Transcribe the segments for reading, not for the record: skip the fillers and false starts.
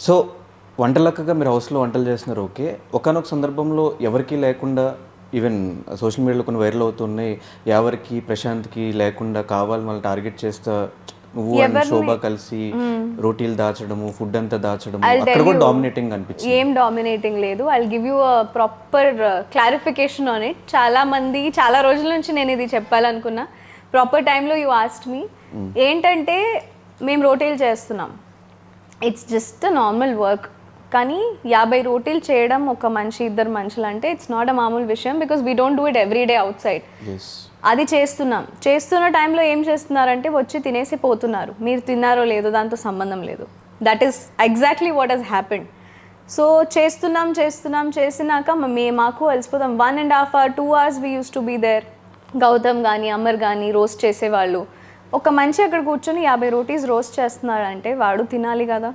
So వంటలక్కగా మీరు హౌస్లో వంటలు చేస్తున్నారు ఓకే. ఒకానొక సందర్భంలో ఎవరికీ లేకుండా ఈవెన్ సోషల్ మీడియాలో కొన్ని వైరల్ అవుతున్నాయి. ఎవరికి ప్రశాంత్కి లేకుండా కావాలి మళ్ళీ టార్గెట్ చేస్తా నువ్వు అండ్ శోభ కలిసి రోటీలు దాచడము, ఫుడ్ అంతా దాచడము, అక్కడ కూడా డామినేటింగ్ అనిపించింది. ఏం డామినేటింగ్ లేదు. I will give you a proper clarification on it. చాలా మంది చాలా రోజుల నుంచి నేను ఇది చెప్పాలనుకున్నా. ప్రాపర్ టైంలో యూ ఆస్క్డ్ మీ. ఏంటంటే మేము రోటీలు చేస్తున్నాం, ఇట్స్ జస్ట్ నార్మల్ వర్క్. కానీ 50 రోటీలు చేయడం ఒక మనిషి ఇద్దరు మనుషులు అంటే ఇట్స్ నాట్ అ మామూలు విషయం. Because we don't do it every day out side. అది చేస్తున్న టైంలో ఏం చేస్తున్నారంటే వచ్చి తినేసి పోతున్నారు. మీరు తిన్నారో లేదో దాంతో సంబంధం లేదు. That is exactly what he's happened. So చేసినాక మాకు అలసిపోతాం. 1.5 hours 2 hours we use to be there. Gautam కానీ అమర్ కానీ రోస్ట్ చేసేవాళ్ళు. ఒక మనిషి అక్కడ కూర్చొని 50 రోటీస్ రోస్ట్ చేస్తున్నారంటే వాడు తినాలి కదా.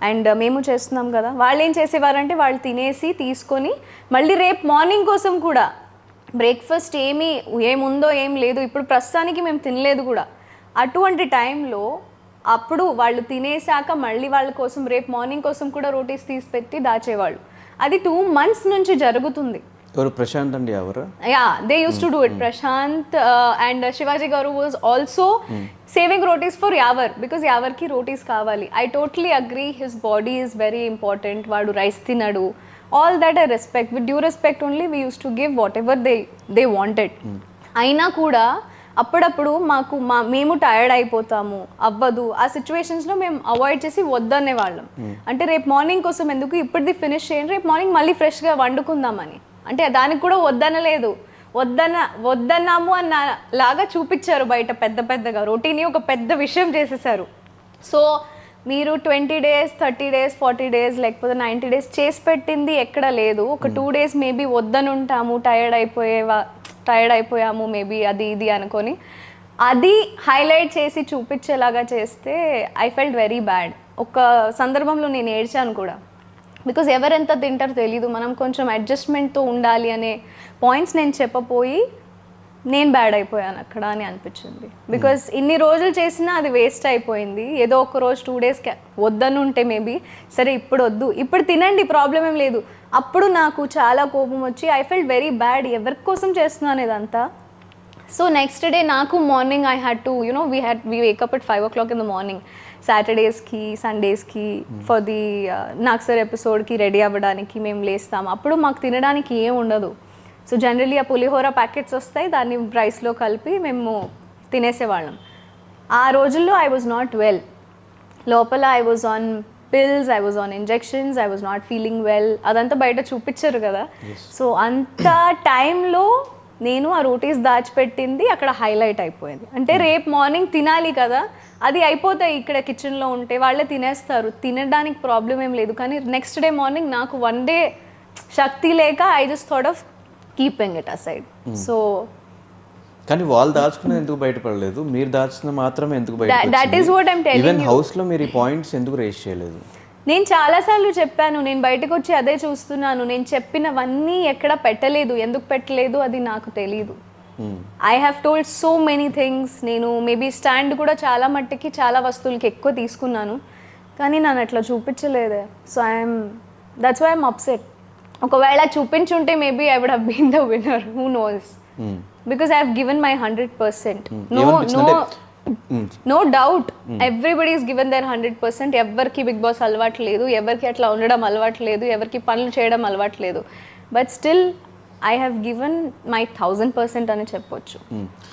అండ్ మేము చేస్తున్నాం కదా. వాళ్ళు ఏం చేసేవారంటే వాళ్ళు తినేసి తీసుకొని మళ్ళీ రేపు మార్నింగ్ కోసం కూడా బ్రేక్ఫాస్ట్ ఏముందో ఏం లేదు, ఇప్పుడు ప్రస్తుతానికి మేము తినలేదు కూడా. అటువంటి టైంలో అప్పుడు వాళ్ళు తినేసాక మళ్ళీ వాళ్ళ కోసం రేపు మార్నింగ్ కోసం కూడా రోటీస్ తీసి పెట్టి దాచేవాళ్ళు. అది 2 months నుంచి జరుగుతుంది. ఎవరు ప్రశాంత్ అండి ఎవరు? Yeah, they use to do it. Prashant and Shivaji గారు was also saving rotis for Yawar, because యావర్కి రోటీస్ కావాలి. I totally agree, his body is very important. వాడు రైస్ తినడు. All that I respect. With due respect only we use to give whatever they wanted. అయినా కూడా అప్పుడప్పుడు మేము tired అయిపోతాము, అవ్వదు. ఆ సిచ్యువేషన్స్లో మేము అవాయిడ్ చేసి వద్దనే వాళ్ళం. అంటే రేపు మార్నింగ్ కోసం ఎందుకు, ఇప్పటిది ఫినిష్ చేయండి, రేపు మార్నింగ్ మళ్ళీ ఫ్రెష్గా వండుకుందామని. అంటే దానికి కూడా వద్దనలేదు. వద్దన్నాము అన్న లాగా చూపించారు బయట పెద్దగా. రోటీని ఒక పెద్ద విషయం చేసేసారు. సో మీరు 20 days 30 days 40 days లేకపోతే 90 days చేసి పెట్టింది ఎక్కడ లేదు. ఒక 2 days మేబీ వద్దని ఉంటాము, టైర్డ్ అయిపోయాము మేబీ అది ఇది అనుకొని అది హైలైట్ చేసి చూపించేలాగా చేస్తే ఐ ఫెల్ట్ వెరీ బ్యాడ్. ఒక సందర్భంలో నేను ఏడ్చాను కూడా. బికాజ్ ఎవరెంత తింటారో తెలీదు. మనం కొంచెం అడ్జస్ట్మెంట్తో ఉండాలి అనే పాయింట్స్ నేను చెప్పపోయి నేను బ్యాడ్ అయిపోయాను అక్కడ అని అనిపించింది. బికాజ్ ఇన్ని రోజులు చేసినా అది వేస్ట్ అయిపోయింది. ఏదో ఒక రోజు 2 days వద్దని ఉంటే మేబీ సరే ఇప్పుడు వద్దు, ఇప్పుడు తినండి, ప్రాబ్లం ఏం లేదు. అప్పుడు నాకు చాలా కోపం వచ్చి ఐ ఫెల్ట్ వెరీ బ్యాడ్. ఎవరి కోసం చేస్తున్నాను ఇదంతా. సో నెక్స్ట్ డే నాకు morning I had to we wake up at 5 o'clock in the morning. సాటర్డేస్కి సండేస్కి ఫర్ ది నాక్సర్ ఎపిసోడ్కి రెడీ అవ్వడానికి మేము లేస్తాం. అప్పుడు మాకు తినడానికి ఏం ఉండదు. సో జనరలీ ఆ పులిహోర ప్యాకెట్స్ వస్తాయి, దాన్ని రైస్లో కలిపి మేము తినేసేవాళ్ళం. ఆ రోజుల్లో ఐ వాజ్ నాట్ వెల్. లోపల I was on pills, I was on injections, I was not feeling well. అదంతా బయట చూపించారు కదా. సో అంత టైంలో నేను ఆ రోటీస్ దాచిపెట్టింది అక్కడ హైలైట్ అయిపోయింది. అంటే రేపు మార్నింగ్ తినాలి కదా, అది అయిపోతాయి ఇక్కడ కిచెన్లో ఉంటే వాళ్ళే తినేస్తారు, తినడానికి ప్రాబ్లం ఏం లేదు. కానీ నెక్స్ట్ డే మార్నింగ్ నాకు 1 day శక్తి లేక I just thought of keeping it aside. So కానీ వాళ్ళు దాచుకున్నది ఎందుకు బయటపడలేదు, మీరు దాచిన మాత్రమే ఎందుకు బయటపడింది? That is what I'm telling you. Even హౌస్లో మీరు ఈ పాయింట్స్ ఎందుకు రేస్ చేయలేదు? నేను చాలాసార్లు చెప్పాను, నేను బయటకు వచ్చి అదే చూస్తున్నాను. నేను చెప్పినవన్నీ ఎక్కడ పెట్టలేదు. ఎందుకు పెట్టలేదు అది నాకు తెలీదు. I have told so many things. నేను మేబీ స్టాండ్ కూడా చాలా మట్టికి చాలా వస్తువులకి ఎక్కువ తీసుకున్నాను, కానీ నన్ను అట్లా చూపించలేదే. So that's why I'm upset. ఒకవేళ చూపించుంటే maybe I would have been the winner, who knows. Because I have given my 100%. No doubt, everybody is given their 100%. ఎవరికి బిగ్ బాస్ అలవాటు లేదు, ఎవరికి అట్లా ఉండడం అలవాటు లేదు, ఎవరికి పనులు చేయడం అలవాటు లేదు. But still I have given my 1000% అని చెప్పొచ్చు.